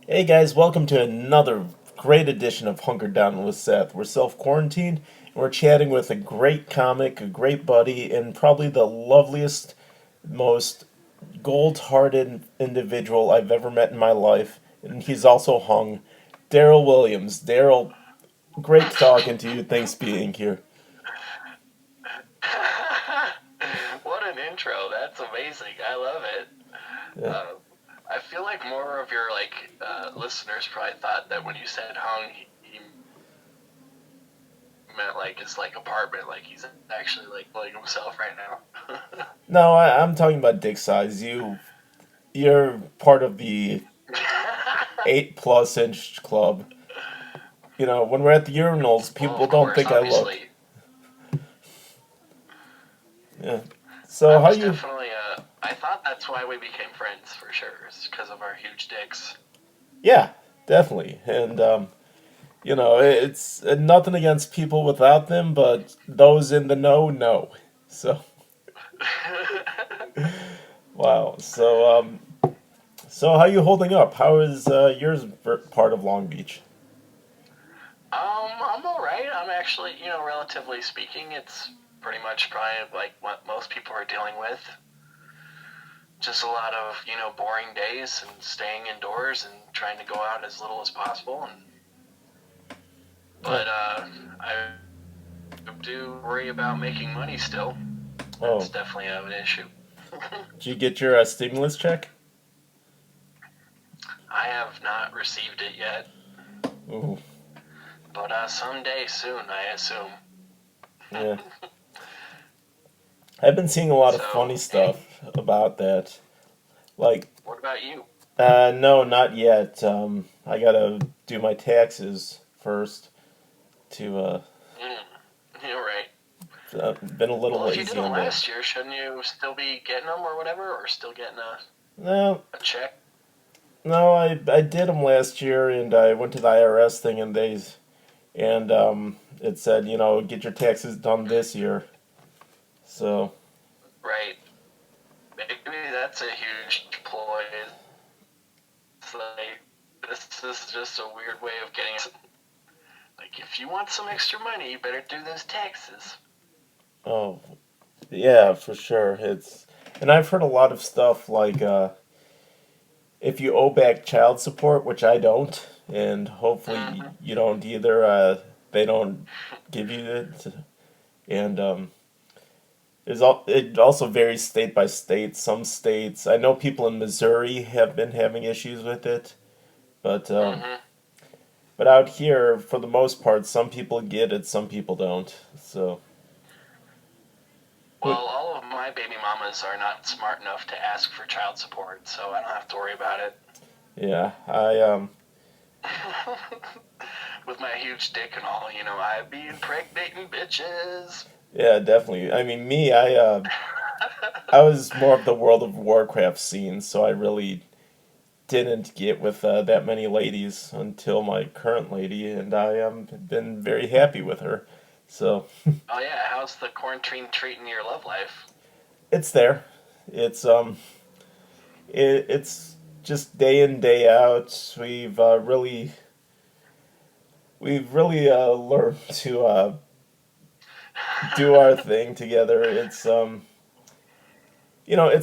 Hey guys, welcome to another great edition of Hunkered Down with Seth. We're self-quarantined and we're chatting with a great comic, a great buddy, and probably the loveliest, most gold-hearted individual I've ever met in my life. And he's also hung. Daryl Williams. Daryl, great talking to you. Thanks being here. What an intro! That's amazing. I love it. Yeah. Uh, I feel like more of your listeners probably thought that when you said hung, he meant like his apartment, like he's actually like killing himself right now. No, I'm talking about dick size. You're part of the 8+ inch club. You know, when we're at the urinals, Well, people of don't course, think I look. obviously, Yeah. So I how was you? definitely. I thought that's why we became friends for sure, is because of our huge dicks. Yeah, definitely. And it's nothing against people without them, but those in the know know. So wow. So how you holding up? How is yours part of Long Beach? I'm all right. I'm actually, relatively speaking, it's pretty much probably like what most people are dealing with. Just a lot of, boring days and staying indoors and trying to go out as little as possible. Oh, But I do worry about making money still. That's oh, definitely an issue. did you get your stimulus check? I have not received it yet, Ooh, but someday soon, I assume. yeah. I've been seeing a lot of So, funny stuff about that. Like, what about you? no, not yet. I gotta do my taxes first to Mm, you're right. been a little Well, if you did lazy them on that. last year, shouldn't you still be getting them or whatever, or still getting No, a check? no, I did them last year, and I went to the IRS thing, and it said, get your taxes done this year. So Right. Maybe that's a huge ploy. It's like, this is just a weird way of getting. Like, if you want some extra money, you better do those taxes. oh yeah, for sure. And I've heard a lot of stuff like if you owe back child support, which I don't, and hopefully Mm-hmm. you don't either. They don't give you it, and it also varies state by state. Some states, I know people in Missouri have been having issues with it, but Mm-hmm. but out here, for the most part, some people get it, some people don't. So, but Well, all of my baby mamas are not smart enough to ask for child support, so I don't have to worry about it. yeah, I With my huge dick and all, I be impregnating bitches. yeah, definitely. I mean, I was more of the World of Warcraft scene, so I really didn't get with that many ladies until my current lady, and I been very happy with her. So Oh yeah, how's the quarantine treating your love life? it's there. It's it's just day in day out. We've really learned to do our thing together. It's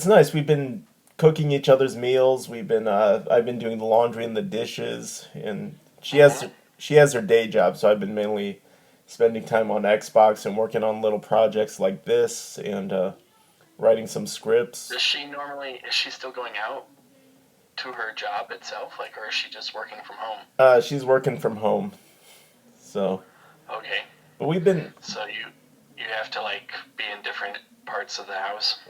nice. We've been cooking each other's meals. I've been doing the laundry and the dishes, and Mm-hmm. she has her day job, so I've been mainly spending time on Xbox and working on little projects like this and writing some scripts. Is she still going out to her job itself, like, or is she just working from home? She's working from home, so Okay, but we've been so you have to like be in different parts of the house.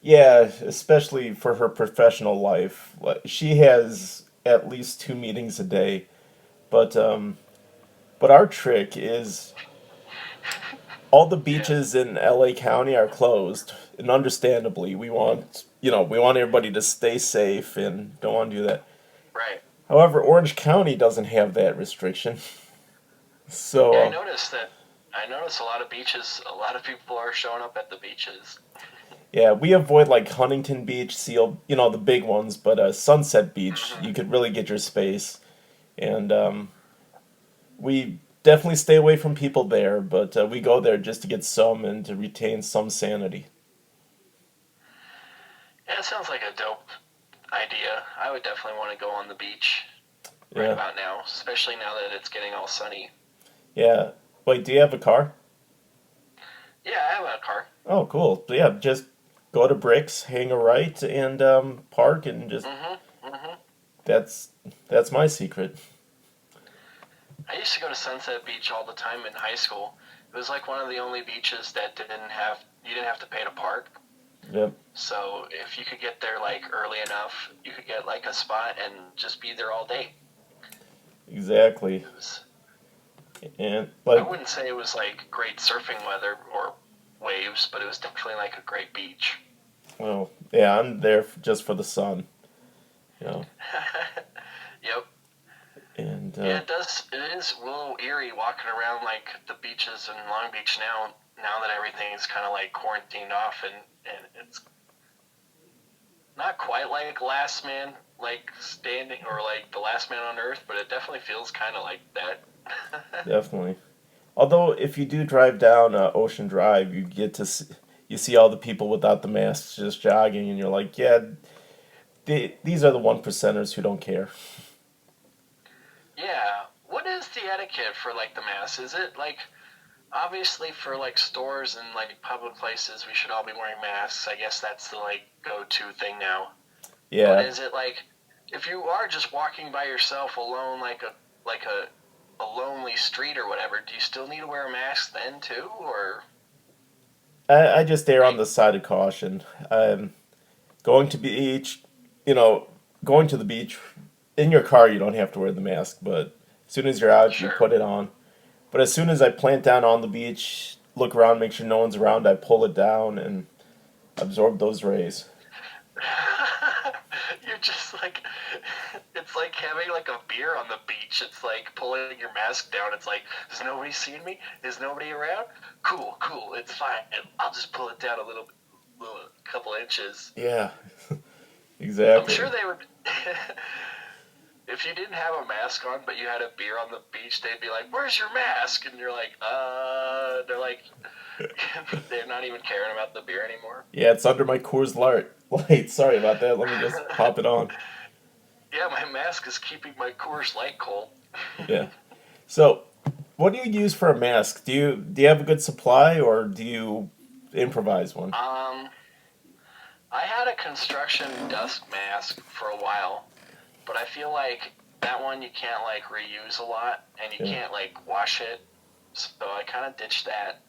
yeah, especially for her professional life. Like, she has at least 2 meetings a day, but our trick is all the Yeah, beaches in LA County are closed, and understandably, we want everybody to stay safe and don't want to do that. right. However, Orange County doesn't have that restriction, so Yeah, I noticed a lot of beaches. A lot of people are showing up at the beaches. Yeah, we avoid like Huntington Beach, Seal, the big ones, but Sunset Beach, Hmm. you could really get your space. And we definitely stay away from people there, but we go there just to get some and to retain some sanity. Yeah, it sounds like a dope idea. I would definitely want to go on the beach right Yeah, about now, especially now that it's getting all sunny. yeah. Wait, do you have a car? Yeah, I have a car. Oh, cool. So, yeah, just go to Bricks, hang a right, and park, and just Hmm. Hmm. that's that's my secret. I used to go to Sunset Beach all the time in high school. It was like one of the only beaches that you didn't have to pay to park. Yep, So if you could get there like early enough, you could get like a spot and just be there all day. exactly. It was, And I like, wouldn't say it was like great surfing weather or waves, but it was definitely like a great beach. well, yeah, I'm there just for the sun, you know. Yep. And Yeah, it does. It is a little eerie walking around like the beaches in Long Beach now. Now that everything's kind of like quarantined off, and it's not quite like Last Man, like standing or like the Last Man on Earth, but it definitely feels kind of like that. definitely. Although, if you do drive down Ocean Drive, you see all the people without the masks just jogging, and you're like, yeah, these are the one percenters who don't care. Yeah. What is the etiquette for like the mask? Is it like obviously for like stores and like public places we should all be wearing masks. I guess that's the like go-to thing now. But Yeah, is it like if you are just walking by yourself alone like a lonely street or whatever, do you still need to wear a mask then too or I just err are on you the side of caution. Going to beach, you know, going to the beach in your car, you don't have to wear the mask, but as soon as you're out, you sure? put it on. But as soon as I plant down on the beach, look around, make sure no one's around, I pull it down and absorb those rays. You're just like it's like having like a beer on the beach. It's like pulling your mask down. It's like, has nobody seen me? Is nobody around? Cool, cool. It's fine. I'll just pull it down a little couple inches. Yeah, I'm sure exactly. they would. If you didn't have a mask on, but you had a beer on the beach, they'd be like, "Where's your mask?" And you're like, They're like, they're not even caring about the beer anymore. Yeah, it's under my Coors Light. Sorry about that. Let me just pop it on. Yeah, my mask is keeping my Coors Light cold. Yeah. So, what do you use for a mask? Do you have a good supply or do you improvise one? Um, I had a construction dust mask for a while, but I feel like that one you can't like reuse a lot, and you Yeah. can't like wash it. So I kind of ditched that,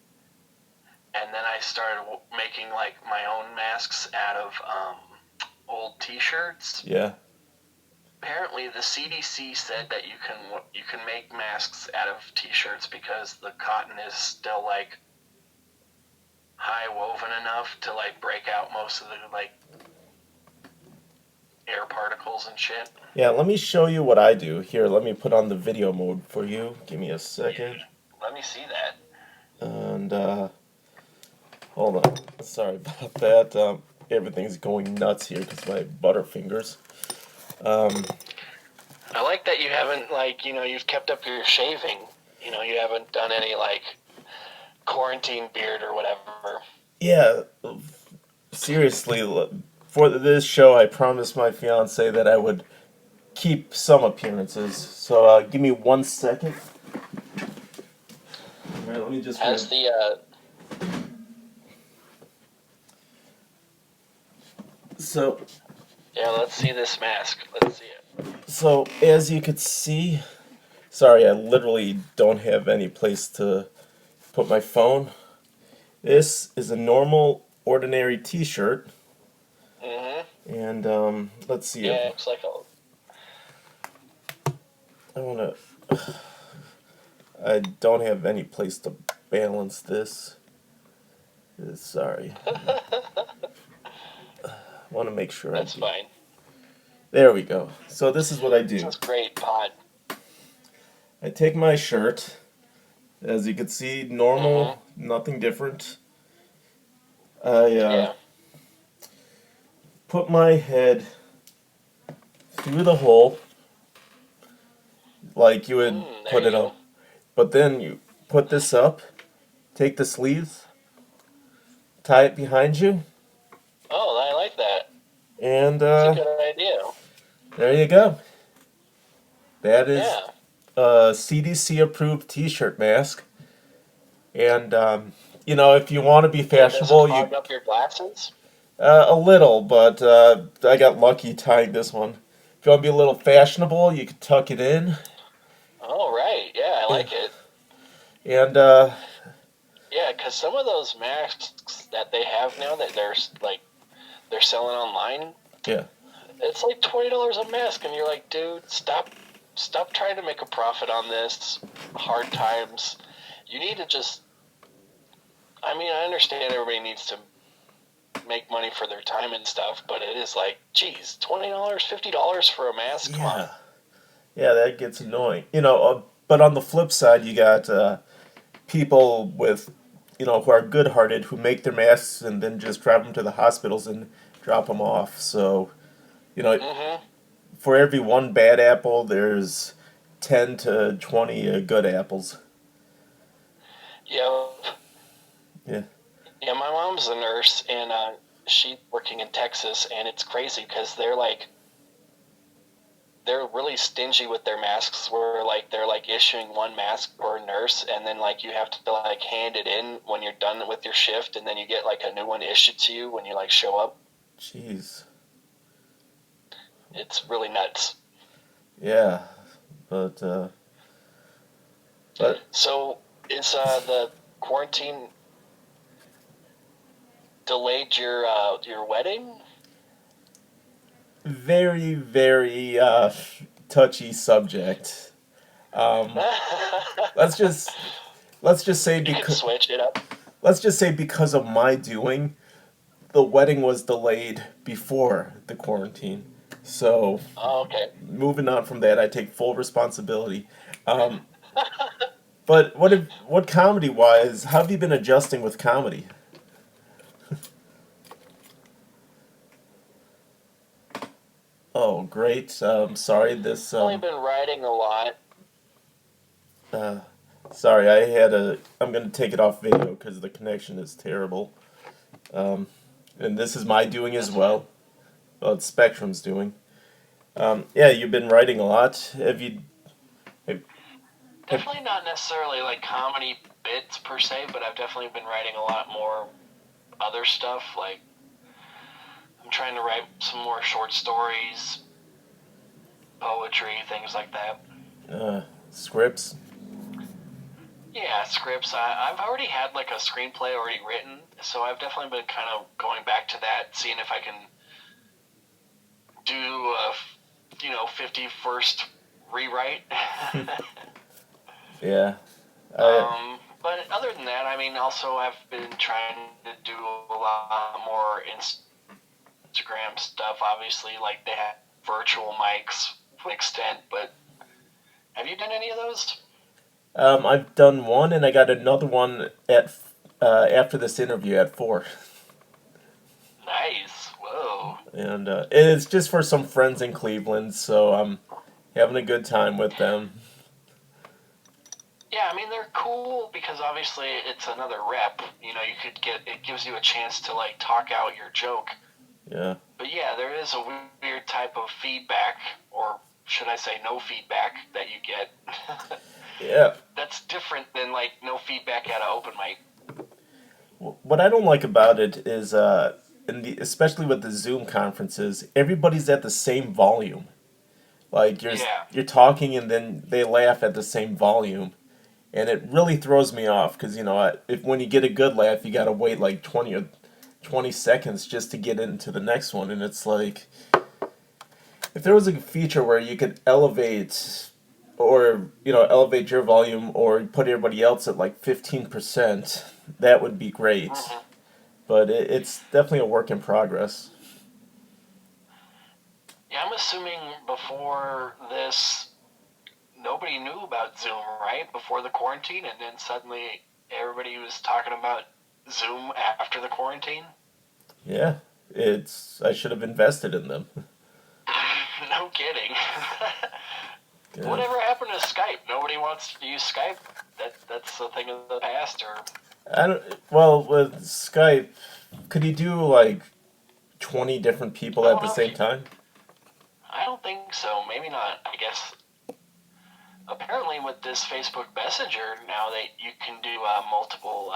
and then I started making like my own masks out of old T-shirts. Yeah. Apparently, the CDC said that you can make masks out of T-shirts because the cotton is still like high woven enough to like break out most of the like air particles and shit. Yeah, let me show you what I do. Here, let me put on the video mode for you. Give me a second. Yeah, let me see that. And hold on. Sorry about that. Everything's going nuts here because my butterfingers. Um, I like that you haven't like you've kept up your shaving. You haven't done any like quarantine beard or whatever. yeah, seriously, for this show, I promised my fiance that I would keep some appearances. So give me 1 second. All right, let me just grab. Has the So, yeah? Let's see this mask. Let's see it. so as you could see, sorry, I literally don't have any place to put my phone. This is a normal, ordinary T-shirt, Mhm. and let's see if Yeah, it's like a. I want to. I don't have any place to balance this. Sorry, I want to make sure I That's do. fine. There we go. So this is what I This do. is great pod. I take my shirt, as you can see, Mhm. normal, nothing different. I Yeah. put my head through the hole like you would There put you it on. go. But then you put this up, take the sleeves, tie it behind you, Oh, I like that. and It's a good idea. there you go. That is Yeah. a CDC approved T-shirt mask. And if you want to be And it doesn't fashionable, clog up your glasses? a little, but I got lucky tying this one. If you want to be a little fashionable, you could tuck it in. Oh, right. Yeah, I Yeah. like it. And Yeah, because some of those masks that they have now that they're selling online, yeah, it's like $20 a mask, and you're like, dude, stop trying to make a profit on this. Hard times. You need to just. I mean, I understand everybody needs to make money for their time and stuff, but it is like, geez, $20, $50 for a mask? Come on. yeah, yeah, that gets annoying. But on the flip side, you got people with, who are good-hearted who make their masks and then just drive them to the hospitals and drop them off. So, you know, Mm-hmm. for every one bad apple, there's 10 to 20 good apples. Yeah. Yeah. Yeah, my mom's a nurse, and she's working in Texas, and it's crazy because they're really stingy with their masks. Where like they're like issuing one mask per nurse, and then like you have to like hand it in when you're done with your shift, and then you get like a new one issued to you when you like show up. Jeez. It's really nuts. Yeah. But but So is the quarantine delayed your wedding? very, very touchy subject. Um, let's just let's just say You can because switch it up. let's just say because of my doing, the wedding was delayed before the quarantine. So Oh, okay. moving on from that, I take full responsibility. Um, but what comedy wise, how have you been adjusting with comedy? Oh, great. Sorry, this I've only been writing a lot. uh, sorry, I had a. I'm gonna take it off video because the connection is terrible. Um, and this is my doing as That's fine. well. Well, it's Spectrum's doing. Yeah, you've been writing a lot. Have, have, Definitely not necessarily like comedy bits per se, but I've definitely been writing a lot more other stuff. Like I'm trying to write some more short stories, poetry, things like that. uh, scripts? Yeah, scripts. I've already had like a screenplay already written, so I've definitely been kind of going back to that, seeing if I can do a 51st rewrite. Yeah. I, But other than that, I mean, also I've been trying to do a lot more Instagram stuff. Obviously, like they have virtual mics to an extent, but have you done any of those? I've done one, and I got another one after this interview at 4. Nice. Whoa. And it's just for some friends in Cleveland, so I'm having a good time with them. Yeah, I mean they're cool because obviously it's another rep. You know, you could get it gives you a chance to like talk out your joke. Yeah. But yeah, there is a weird type of feedback, or should I say, no feedback that you get. Yeah. That's different than like no feedback at an open mic. What I don't like about it is, especially with the Zoom conferences, everybody's at the same volume. Like Yeah. you're talking, and then they laugh at the same volume, and it really throws me off because if when you get a good laugh, you gotta wait like 20 seconds just to get into the next one, and it's like if there was a feature where you could elevate or elevate your volume or put everybody else at like 15%, that would be great. Hmm. But it's definitely a work in progress. Yeah, I'm assuming before this, nobody knew about Zoom, right? Before the quarantine, and then suddenly everybody was talking about Zoom after the quarantine. Yeah, I should have invested in them. No kidding. Yeah. Whatever happened to Skype? Nobody wants to use Skype. That's a thing of the past, or I don't. Well, with Skype, could you do like 20 different people I at don't the know if same you. time? I don't think so. Maybe not. I guess apparently with this Facebook Messenger now that you can do multiple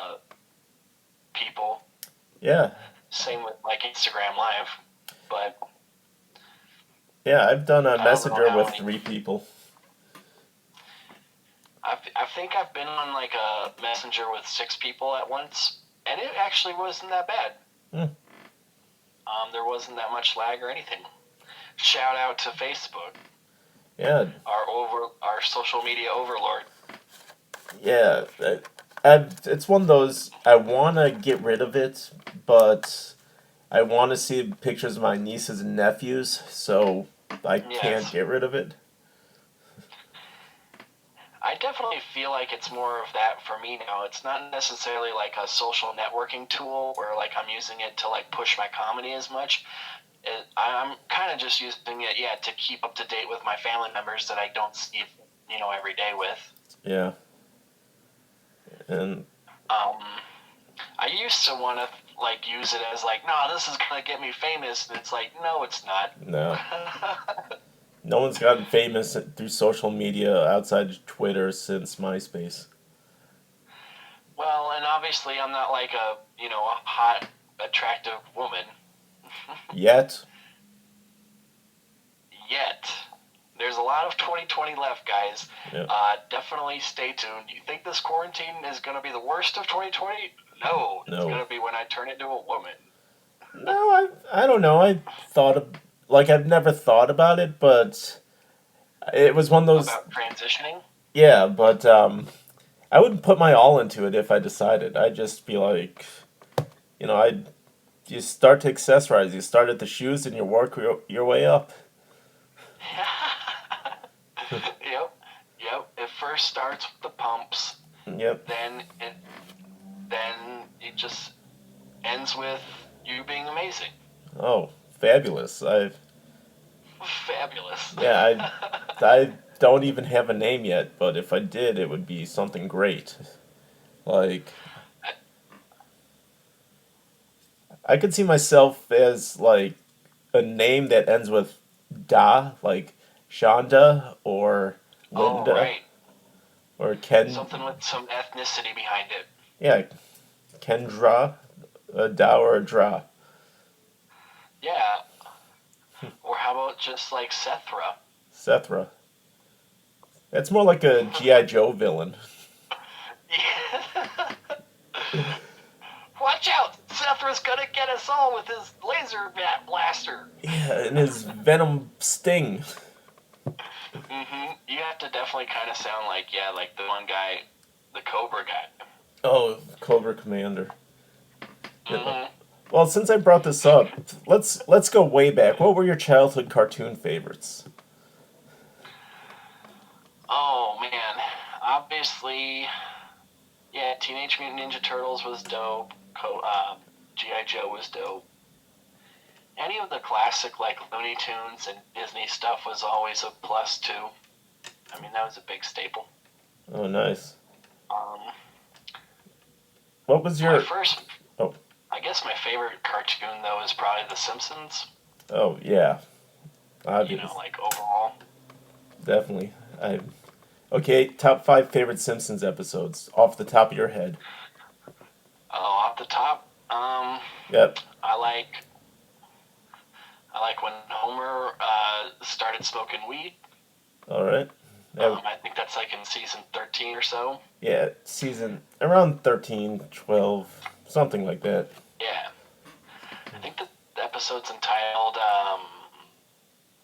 people. Yeah. Same with like Instagram Live, but Yeah, I've done a I don't know messenger how with many. 3 people. I think I've been on like a messenger with 6 people at once, and it actually wasn't that bad. Hmm. There wasn't that much lag or anything. Shout out to Facebook, Yeah, our social media overlord. yeah. It's one of those, I want to get rid of it, but I want to see pictures of my nieces and nephews, so I can't Yes, get rid of it. I definitely feel like it's more of that for me now. It's not necessarily like a social networking tool where like I'm using it to like push my comedy as much. I'm kind of just using it, yeah, to keep up to date with my family members that I don't see, every day with. Yeah. And Um, I used to want to like use it as like, no, this is gonna get me famous, and it's like, no, it's not. no. No one's gotten famous through social media outside of Twitter since MySpace. Well, and obviously I'm not like a hot, attractive woman Yet. yet. There's a lot of 2020 left, guys. Yeah. Definitely stay tuned. You think this quarantine is going to be the worst of 2020? No, it's No. going to be when I turn into a woman. No, I don't know. I thought of, like, I've never thought about it, but it was one of those. About transitioning? Yeah, but I wouldn't put my all into it if I decided. I'd just be like, I you start to accessorize. You start at the shoes and you work your way up. Yep, yep. It first starts with the pumps, Yep. then it just ends with you being amazing. Oh, fabulous. Fabulous. Yeah, I don't even have a name yet, but if I did, it would be something great. Like, I could see myself as like a name that ends with da, like Shonda or Oh, Linda right. or Ken. Something with some ethnicity behind it. Yeah, Kendra, a da or a dra. Yeah. Or how about just like Sethra? Sethra. That's more like a G.I. Joe villain. Watch out! Sethra's gonna get us all with his laser blaster. Yeah, and his venom sting. You have to definitely kind of sound like, yeah, like the one guy, the Cobra guy. Oh, Cobra Commander. hmm Well, since I brought this up, let's go way back. What were your childhood cartoon favorites? Oh man, obviously, yeah, Teenage Mutant Ninja Turtles was dope. GI Joe was dope. Any of the classic like Looney Tunes and Disney stuff was always a plus too. I mean, that was a big staple. Oh, nice. Um, What was my your? first, Oh, I guess my favorite cartoon though is probably The Simpsons. oh yeah, obvious, Like overall. definitely. I Okay. Top 5 favorite Simpsons episodes off the top of your head. Oh, off the top, Yep. I like when Homer started smoking weed. All right. Yeah, I think that's like in season 13 or so. yeah, season around 13, 12, something like that. Yeah, I think the episode's entitled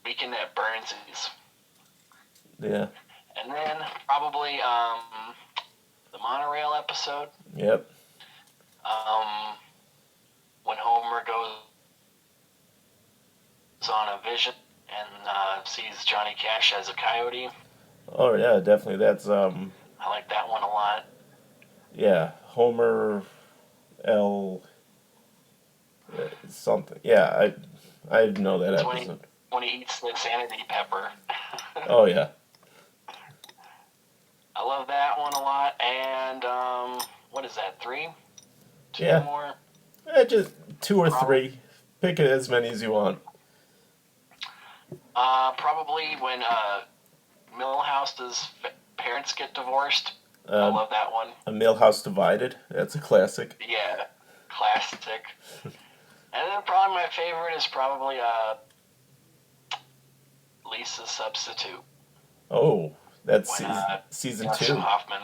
"Weekend at Burns'," Yeah. and then probably the monorail episode. Yep. Um, when Homer goes on a vision and sees Johnny Cash as a coyote. Oh yeah, definitely. That's I like that one a lot. yeah, Homer L Something. Yeah, I know that It's episode. when he eats the sanity pepper. Oh yeah, I love that one a lot. And what is that? Three? Two yeah. more? Just two or Probably. three. Pick as many as you want. Probably when Millhouse's parents get divorced. I Uh, love that one. a Millhouse Divided. That's a classic. Yeah, classic. And then probably my favorite is probably Lisa's Substitute Oh, that's when season Dustin two. Hoffman.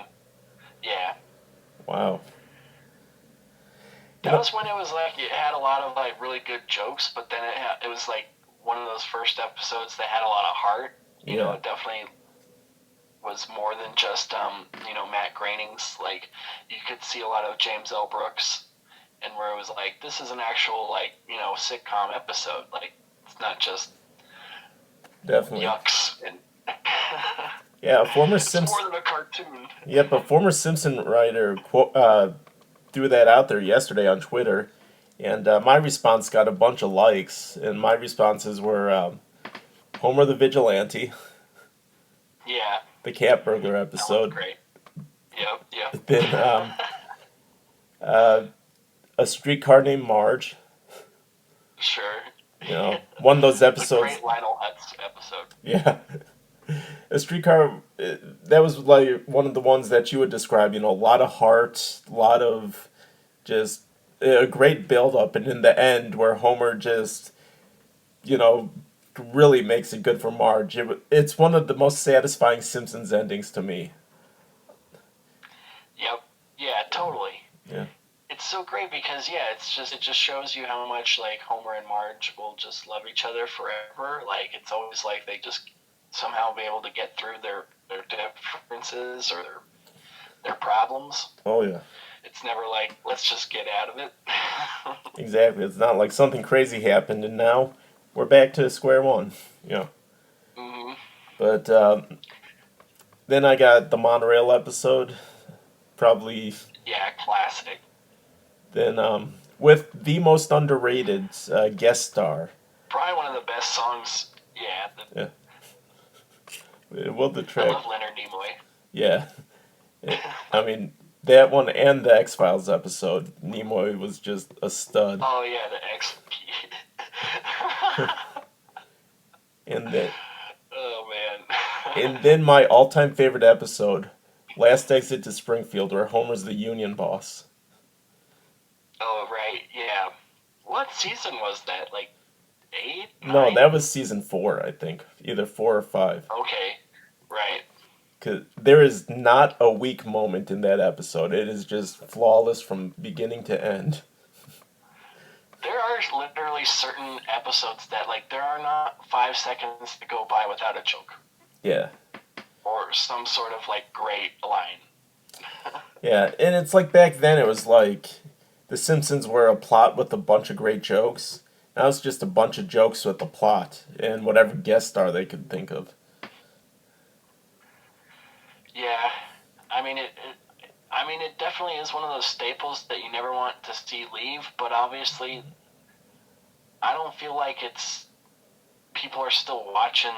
Yeah, Wow. You that know, was when it was like it had a lot of like really good jokes, but then it was like one of those first episodes that had a lot of heart. You know, yeah, it definitely was more than just Matt Groening's. Like you could see a lot of James L. Brooks, and where it was like this is an actual like sitcom episode. Like it's not just definitely. yucks and Yeah, a former it's more Simpson. than a cartoon. Yep, a former Simpson writer threw that out there yesterday on Twitter, and my response got a bunch of likes, and my responses were Homer the Vigilante, Yeah, the cat burglar that one's episode, great. Yep, yep. then uh, a streetcar named Marge. Sure. You know, one of those The episodes. great Lionel Hutz episode. Yeah, a streetcar. That was like one of the ones that you would describe. You know, a lot of heart, a lot of just a great build up, and in the end, where Homer just you know really makes it good for Marge. It's one of the most satisfying Simpsons endings to me. Yep. Yeah, totally. Yeah, It's so great because it just shows you how much like Homer and Marge will just love each other forever. Like it's always like they just somehow be able to get through their differences or their problems. oh yeah, It's never like let's just get out of it. exactly. It's not like something crazy happened and now we're back to square one. You know, hmm but then I got the monorail episode, probably. Yeah, classic. Then with the most underrated guest star. Probably one of the best songs. Yeah, Yeah, well the I track. love Leonard Nimoy. Yeah, I mean that one and the X Files episode. Nimoy was just a stud. Oh yeah, the X. And then Oh and man. then my all-time favorite episode, Last Exit to Springfield, where Homer's the union boss. Oh right, yeah. What season was that? Like eight, No, nine? that was season four, I think, either four or five. Okay, right. Cause there is not a weak moment in that episode. It is just flawless from beginning to end. There are literally certain episodes that like there are not 5 seconds to go by without a joke Yeah, or some sort of like great line. yeah, and it's like back then it was like The Simpsons were a plot with a bunch of great jokes. Now it's just a bunch of jokes with a plot and whatever guest star they could think of. Yeah, I mean it definitely is one of those staples that you never want to see leave. But obviously, I don't feel like it's people are still watching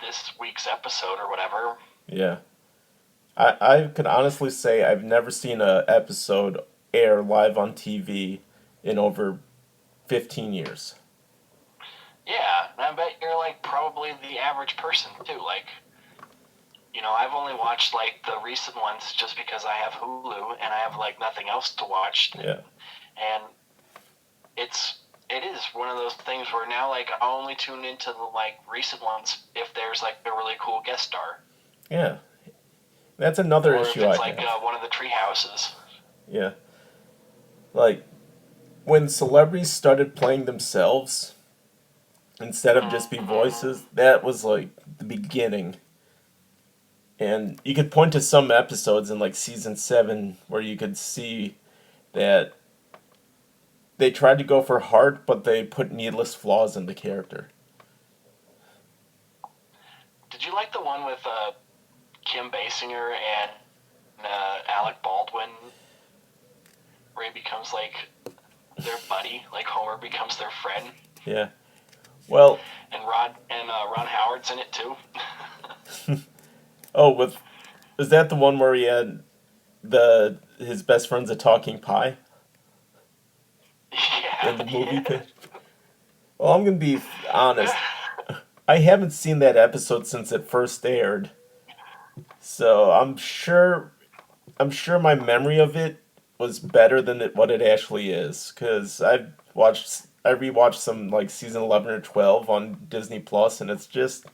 this week's episode or whatever. Yeah. I could honestly say I've never seen a episode air live on TV in over 15 years. Yeah, and I bet you're like probably the average person too. Like, I've only watched like the recent ones just because I have Hulu and I have like nothing else to watch. Yeah. And it is one of those things where now like I'll only tune into the like recent ones if there's like a really cool guest star Yeah. That's another or if issue I it's like have. one of the tree houses. Yeah. Like when celebrities started playing themselves instead of just be Mm-hmm. voices, that was like the beginning. And you could point to some episodes in like season 7 where you could see that they tried to go for heart, but they put needless flaws in the character. Did you like the one with Kim Basinger and Alec Baldwin where he becomes like their buddy, like Homer becomes their friend, Yeah. Well, and Ron Howard's in it too. oh, with is that the one where he had the his best friend's a talking pie in Yeah, the movie yeah. pit? Well, I'm gonna be honest. I haven't seen that episode since it first aired, so I'm sure my memory of it was better than what it actually is. Cause I rewatched some like season 11 or 12 on Disney Plus, and it's just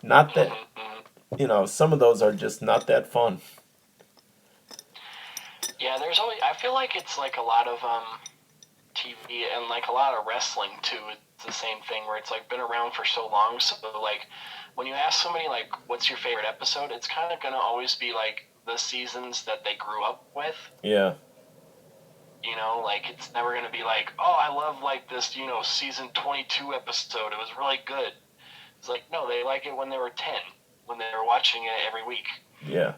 not that. Mhm, mhm. Some of those are just not that fun. Yeah, there's always. I feel like it's like a lot of TV and like a lot of wrestling too. It's the same thing where it's like been around for so long. So like when you ask somebody like, "What's your favorite episode?" It's kind of gonna always be like the seasons that they grew up with. Yeah, Like it's never gonna be like, "Oh, I love like this, season 22 episode. It was really good." It's like no, they like it when they were 10, when they were watching it every week. yeah.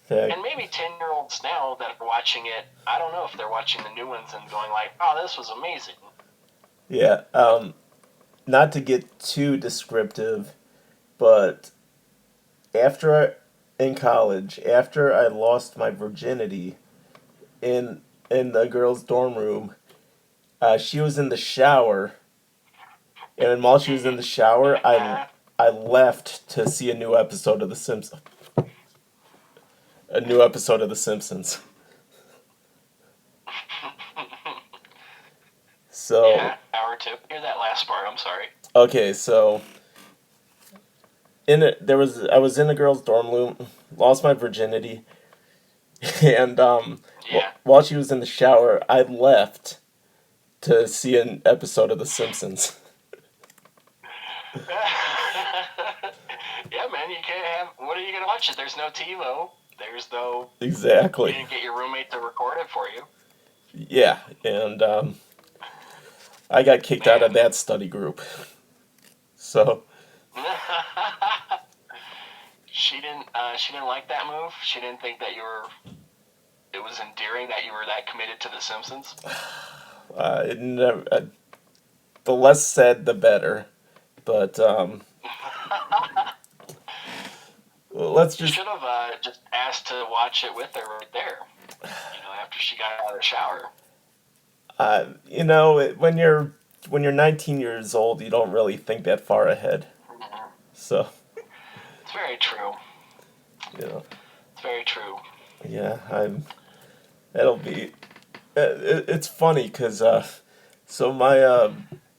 That, And maybe 10-year-olds now that are watching it, I don't know if they're watching the new ones and going like, "Oh, this was amazing." yeah. Not to get too descriptive, but after in college, after I lost my virginity in in the girls' dorm room, she was in the shower, and while she was in the shower, I left to see a new episode of The Simpsons. So Yeah, hour two. Hear that last part. I'm sorry. okay, so in it there was I was in a girls' dorm room, lost my virginity, and Yeah. while she was in the shower, I left to see an episode of The Simpsons. Yeah, man. You can't have. What are you gonna watch? It. There's no TiVo. There's no. You Exactly. didn't get your roommate to record it for you. Yeah, and I got kicked out of Man. that study group. So She didn't. She didn't like that move. She didn't think that you were. It was endearing that you were that committed to The Simpsons. it never, the less said, the better. But let's You just should have just asked to watch it with her right there. After she got out of the shower. when you're 19 years old, you don't really think that far ahead. Mhm. So It's very true. you know, It's very true. yeah, I'm. It'll be. It's funny because so my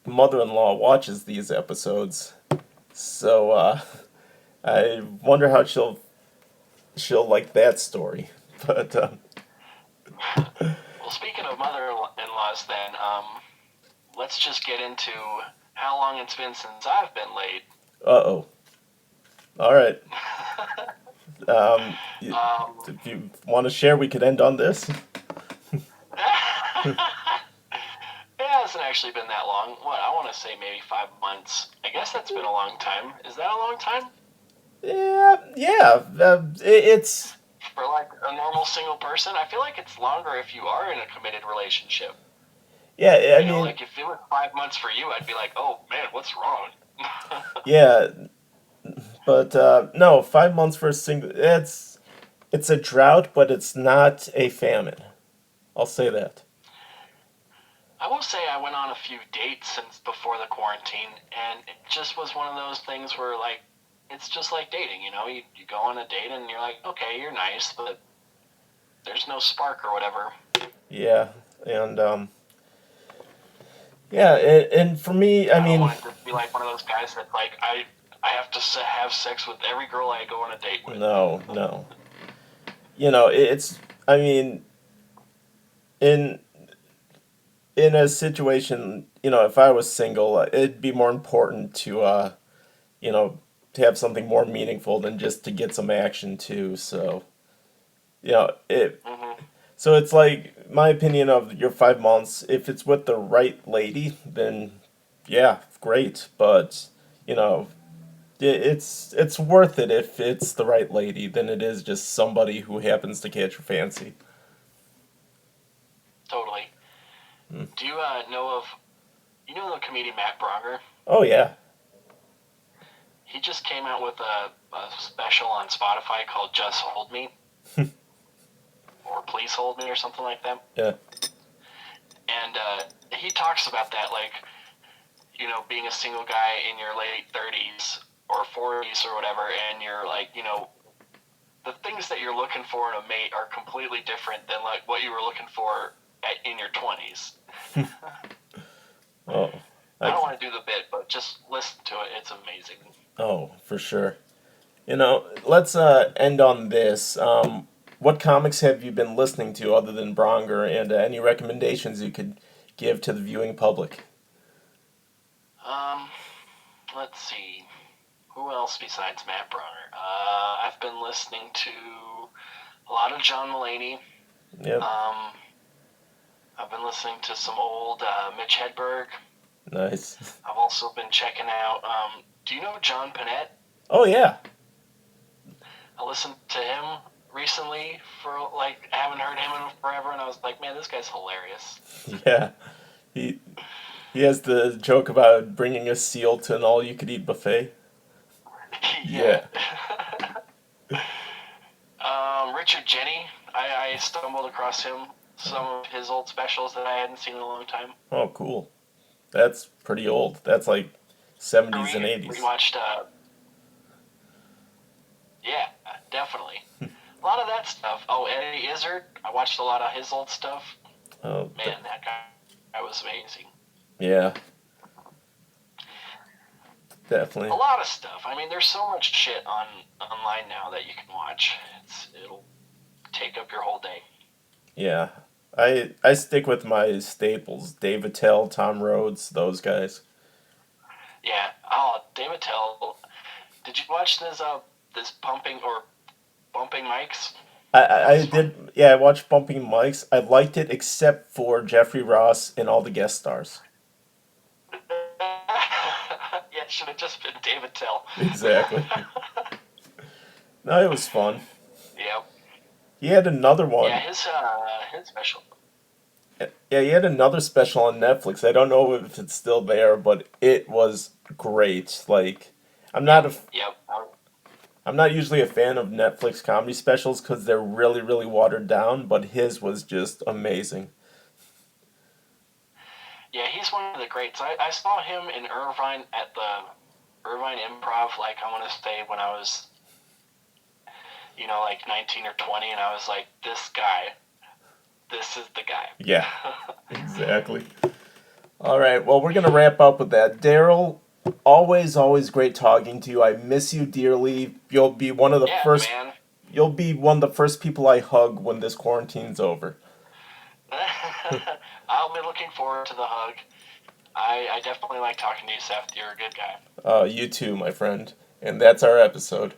mother-in-law watches these episodes, so I wonder how she'll like that story. But Well, speaking of mother-in-laws, then let's just get into how long it's been since I've been late. oh, all right. um, If you want to share, we could end on this. it hasn't actually been that long. What, I want to say maybe 5 months. I guess that's been a long time. Is that a long time? Yeah, yeah. It's For like a normal single person? I feel like it's longer if you are in a committed relationship. yeah. I mean, Like if it was 5 months for you, I'd be like, oh man, what's wrong? yeah, but no, 5 months for a single. It's a drought, but it's not a famine. I'll say that. I will say I went on a few dates since before the quarantine, and it just was one of those things where, like, it's just like dating, You go on a date and you're like, okay, you're nice, but there's no spark or whatever. Yeah, and yeah, and for me, I I don't mean, want to just be like one of those guys that, like, I have to have sex with every girl I go on a date with. no, no. It's. I mean, in in a situation, if I was single, it'd be more important you know, to have something more meaningful than just to get some action too. So, it. Hmm. So it's like my opinion of your 5 months. If it's with the right lady, then yeah, great. But you know, it's worth it if it's the right lady than it is just somebody who happens to catch your fancy. Totally. Do you know of, you know the comedian Matt Bronger? Oh yeah. He just came out with a special on Spotify called Just Hold Me, or Please Hold Me, or something like that. Yeah. And he talks about that, like, you know, being a single guy in your late 30s or 40s or whatever, and you're like, you know, the things that you're looking for in a mate are completely different than like what you were looking for in your 20s. Oh. I don't I, want to do the bit, but just listen to it. It's amazing. oh, for sure. Let's end on this. What comics have you been listening to other than Bronger, and any recommendations you could give to the viewing public? Um, let's see. Who else besides Matt Bronner? I've been listening to a lot of John Mulaney. Yep. Um, I've been listening to some old Mitch Hedberg. Nice. I've also been checking out. Do you know John Panette? Oh yeah. I listened to him recently for like I haven't heard him in forever, and I was like, man, this guy's hilarious. Yeah. He he has the joke about bringing a seal to an all-you-could-eat buffet. Yeah. Yeah. Richard Jenny, I stumbled across him, some of his old specials that I hadn't seen in a long time. Oh, cool. That's pretty old. That's like 70s and 80s. Rewatched, yeah, definitely. A lot of that stuff. Oh, Eddie Izzard, I watched a lot of his old stuff. Oh, Man, that guy was amazing. yeah. Definitely. A lot of stuff. I mean, there's so much shit online now that you can watch. It'll take up your whole day. Yeah. I stick with my staples. Dave Attell, Tom Rhodes, those guys. Yeah. Oh, David Tell. Did you watch this pumping or bumping mics? That I was fun. did, yeah, I watched Bumping Mics. I liked it except for Jeffrey Ross and all the guest stars. Yeah, it should have just been David Tell. Exactly. No, it was fun. Yep. He had another Yeah, one. his special. Yeah, he had another special on Netflix. I don't know if it's still there, but it was great. Like, I'm not a Yep. I'm not usually a fan of Netflix comedy specials because they're really, really watered down, but his was just amazing. Yeah, he's one of the greats. I saw him in Irvine at the Irvine Improv. Like I want to say when I was, you know, like 19 or 20, and I was like, this guy, this is the guy. Yeah, exactly. All right, well, we're going to wrap up with that. Daryl, always, always great talking to you. I miss you dearly. Yeah, man. You'll be one of the first people I hug when this quarantine's over. I'll be looking forward to the hug. I definitely like talking to you, Seth. You're a good guy. You too, my friend. And that's our episode.